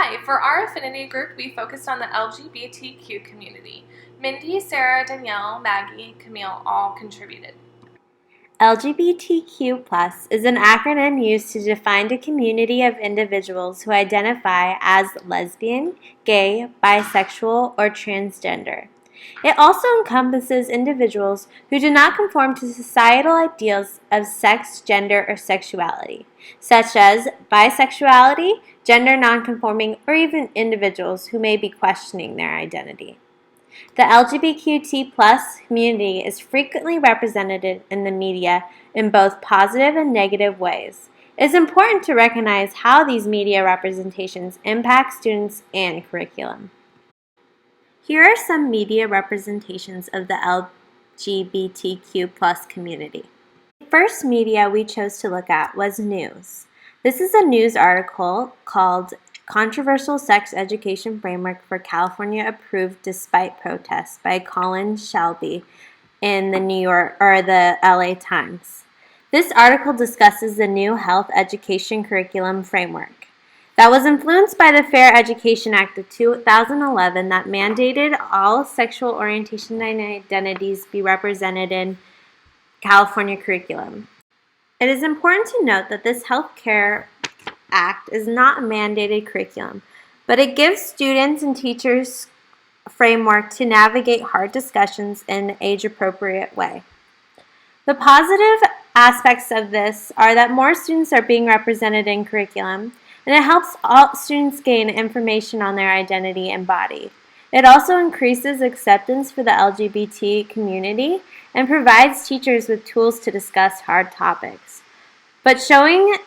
Hi, for our affinity group, we focused on the LGBTQ community. Mindy, Sarah, Danielle, Maggie, Camille all contributed. LGBTQ+ is an acronym used to define a community of individuals who identify as lesbian, gay, bisexual, or transgender. It also encompasses individuals who do not conform to societal ideals of sex, gender, or sexuality, such as bisexuality, gender nonconforming, or even individuals who may be questioning their identity. The LGBTQ+ community is frequently represented in the media in both positive and negative ways. It is important to recognize how these media representations impact students and curriculum. Here are some media representations of the LGBTQ+ community. The first media we chose to look at was news. This is a news article called Controversial Sex Education Framework for California Approved Despite Protests by Colin Shelby in the LA Times. This article discusses the new health education curriculum framework that was influenced by the Fair Education Act of 2011 that mandated all sexual orientation and identities be represented in California curriculum. It is important to note that this Healthcare Act is not a mandated curriculum, but it gives students and teachers a framework to navigate hard discussions in an age-appropriate way. The positive aspects of this are that more students are being represented in curriculum, and it helps all students gain information on their identity and body. It also increases acceptance for the LGBT community and provides teachers with tools to discuss hard topics. But showing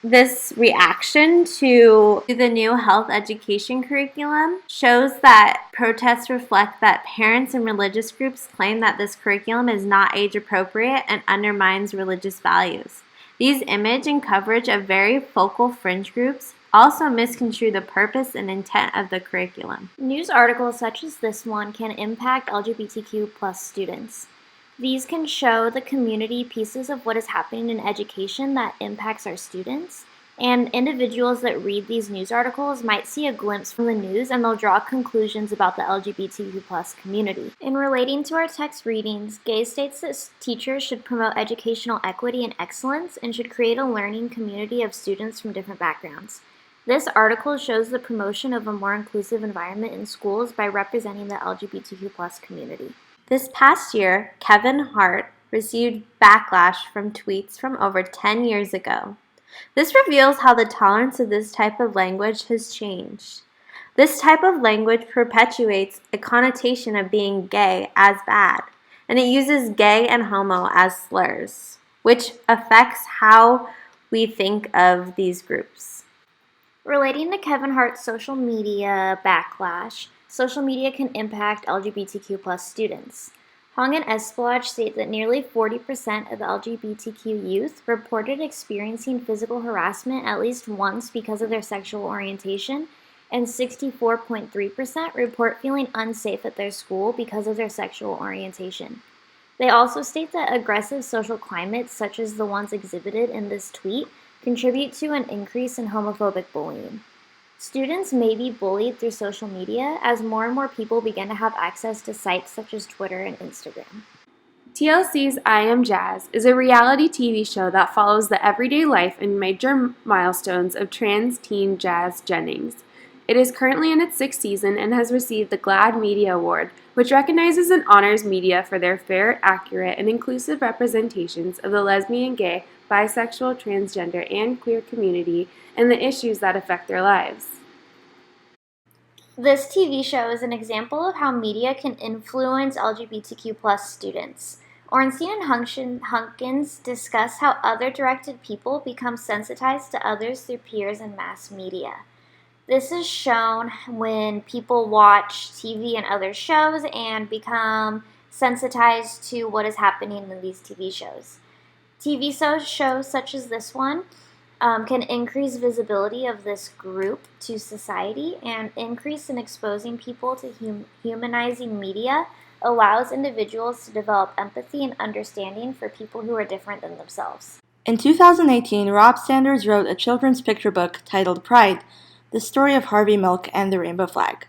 this reaction to the new health education curriculum shows that protests reflect that parents and religious groups claim that this curriculum is not age appropriate and undermines religious values. These image and coverage of very focal fringe groups also misconstrue the purpose and intent of the curriculum. News articles such as this one can impact LGBTQ+ students. These can show the community pieces of what is happening in education that impacts our students, and individuals that read these news articles might see a glimpse from the news and they'll draw conclusions about the LGBTQ+ community. In relating to our text readings, Gay states that teachers should promote educational equity and excellence and should create a learning community of students from different backgrounds. This article shows the promotion of a more inclusive environment in schools by representing the LGBTQ+ community. This past year, Kevin Hart received backlash from tweets from over 10 years ago. This reveals how the tolerance of this type of language has changed. This type of language perpetuates a connotation of being gay as bad, and it uses gay and homo as slurs, which affects how we think of these groups. Relating to Kevin Hart's social media backlash, social media can impact LGBTQ+ students. Hong and Espelage state that nearly 40% of LGBTQ youth reported experiencing physical harassment at least once because of their sexual orientation, and 64.3% report feeling unsafe at their school because of their sexual orientation. They also state that aggressive social climates, such as the ones exhibited in this tweet, contribute to an increase in homophobic bullying. Students may be bullied through social media as more and more people begin to have access to sites such as Twitter and Instagram. TLC's I Am Jazz is a reality TV show that follows the everyday life and major milestones of trans teen Jazz Jennings. It is currently in its 6th season and has received the GLAAD Media Award, which recognizes and honors media for their fair, accurate, and inclusive representations of the lesbian, gay, bisexual, transgender, and queer community and the issues that affect their lives. This TV show is an example of how media can influence LGBTQ+ students. Ornstein and Hunkins discuss how other-directed people become sensitized to others through peers and mass media. This is shown when people watch TV and other shows and become sensitized to what is happening in these TV shows. TV shows such as this one can increase visibility of this group to society, and increase in exposing people to humanizing media allows individuals to develop empathy and understanding for people who are different than themselves. In 2018, Rob Sanders wrote a children's picture book titled Pride The Story of Harvey Milk and the Rainbow Flag.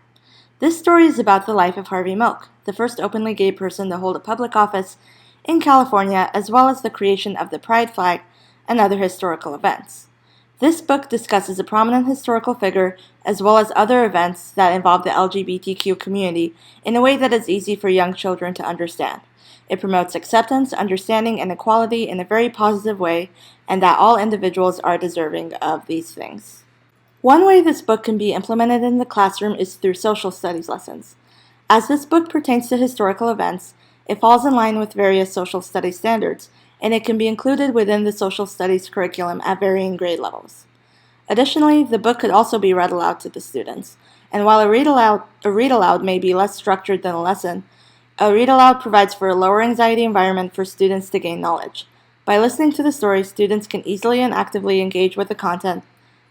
This story is about the life of Harvey Milk, the first openly gay person to hold a public office in California, as well as the creation of the Pride flag and other historical events. This book discusses a prominent historical figure as well as other events that involve the LGBTQ community in a way that is easy for young children to understand. It promotes acceptance, understanding, and equality in a very positive way, and that all individuals are deserving of these things. One way this book can be implemented in the classroom is through social studies lessons. As this book pertains to historical events, it falls in line with various social studies standards, and it can be included within the social studies curriculum at varying grade levels. Additionally, the book could also be read aloud to the students, and while a read aloud may be less structured than a lesson, a read aloud provides for a lower anxiety environment for students to gain knowledge. By listening to the story, students can easily and actively engage with the content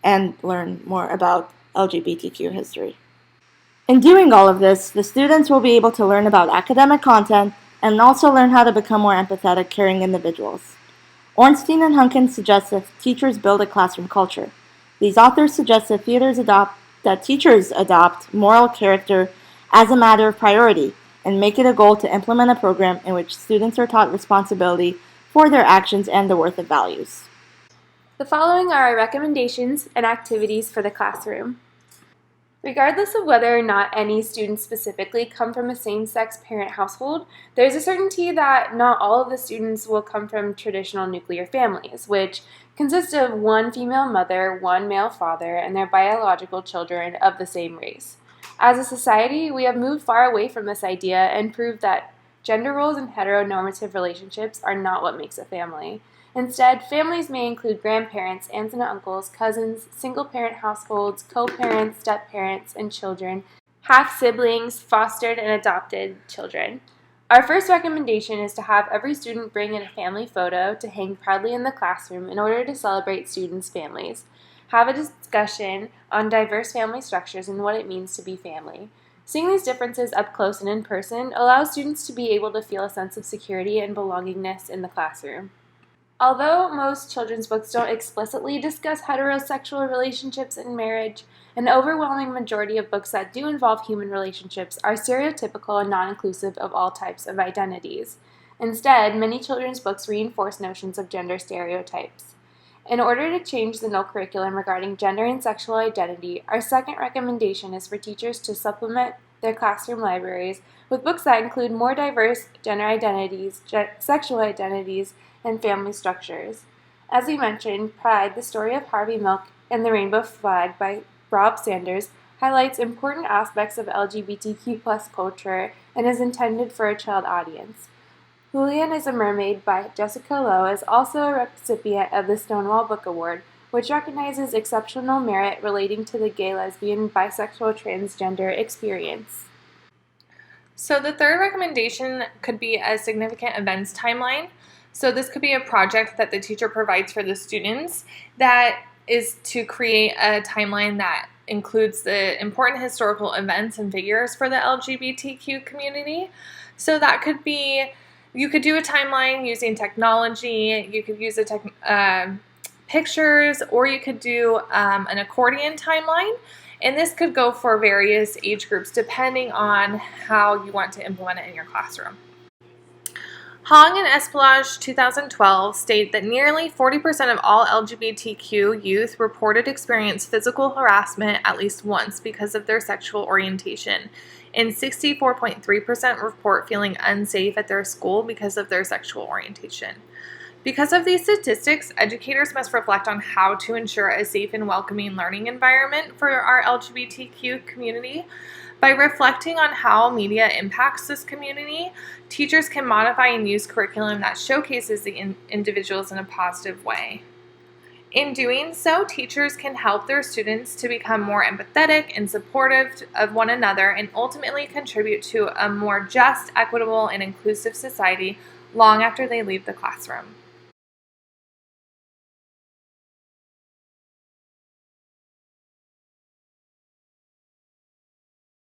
and learn more about LGBTQ history. In doing all of this, the students will be able to learn about academic content and also learn how to become more empathetic, caring individuals. Ornstein and Hunkin suggest that teachers build a classroom culture. These authors suggest that teachers adopt moral character as a matter of priority and make it a goal to implement a program in which students are taught responsibility for their actions and the worth of values. The following are our recommendations and activities for the classroom. Regardless of whether or not any students specifically come from a same-sex parent household, there's a certainty that not all of the students will come from traditional nuclear families, which consist of one female mother, one male father, and their biological children of the same race. As a society, we have moved far away from this idea and proved that gender roles and heteronormative relationships are not what makes a family. Instead, families may include grandparents, aunts and uncles, cousins, single-parent households, co-parents, step-parents, and children, half-siblings, fostered and adopted children. Our first recommendation is to have every student bring in a family photo to hang proudly in the classroom in order to celebrate students' families. Have a discussion on diverse family structures and what it means to be family. Seeing these differences up close and in person allows students to be able to feel a sense of security and belongingness in the classroom. Although most children's books don't explicitly discuss heterosexual relationships and marriage, an overwhelming majority of books that do involve human relationships are stereotypical and non-inclusive of all types of identities. Instead, many children's books reinforce notions of gender stereotypes. In order to change the NOL curriculum regarding gender and sexual identity, our second recommendation is for teachers to supplement their classroom libraries with books that include more diverse gender identities, sexual identities, and family structures. As we mentioned, Pride, the Story of Harvey Milk and the Rainbow Flag by Rob Sanders highlights important aspects of LGBTQ+ culture and is intended for a child audience. Julian is a Mermaid by Jessica Lowe is also a recipient of the Stonewall Book Award, which recognizes exceptional merit relating to the gay, lesbian, bisexual, transgender experience. So the third recommendation could be a significant events timeline. So this could be a project that the teacher provides for the students that is to create a timeline that includes the important historical events and figures for the LGBTQ community. So that could be, you could do a timeline using technology, you could use pictures, or you could do an accordion timeline. And this could go for various age groups depending on how you want to implement it in your classroom. Hong and Espelage 2012 state that nearly 40% of all LGBTQ youth reported experience physical harassment at least once because of their sexual orientation, and 64.3% report feeling unsafe at their school because of their sexual orientation. Because of these statistics, educators must reflect on how to ensure a safe and welcoming learning environment for our LGBTQ community. By reflecting on how media impacts this community, teachers can modify and use curriculum that showcases the individuals in a positive way. In doing so, teachers can help their students to become more empathetic and supportive of one another and ultimately contribute to a more just, equitable, and inclusive society long after they leave the classroom.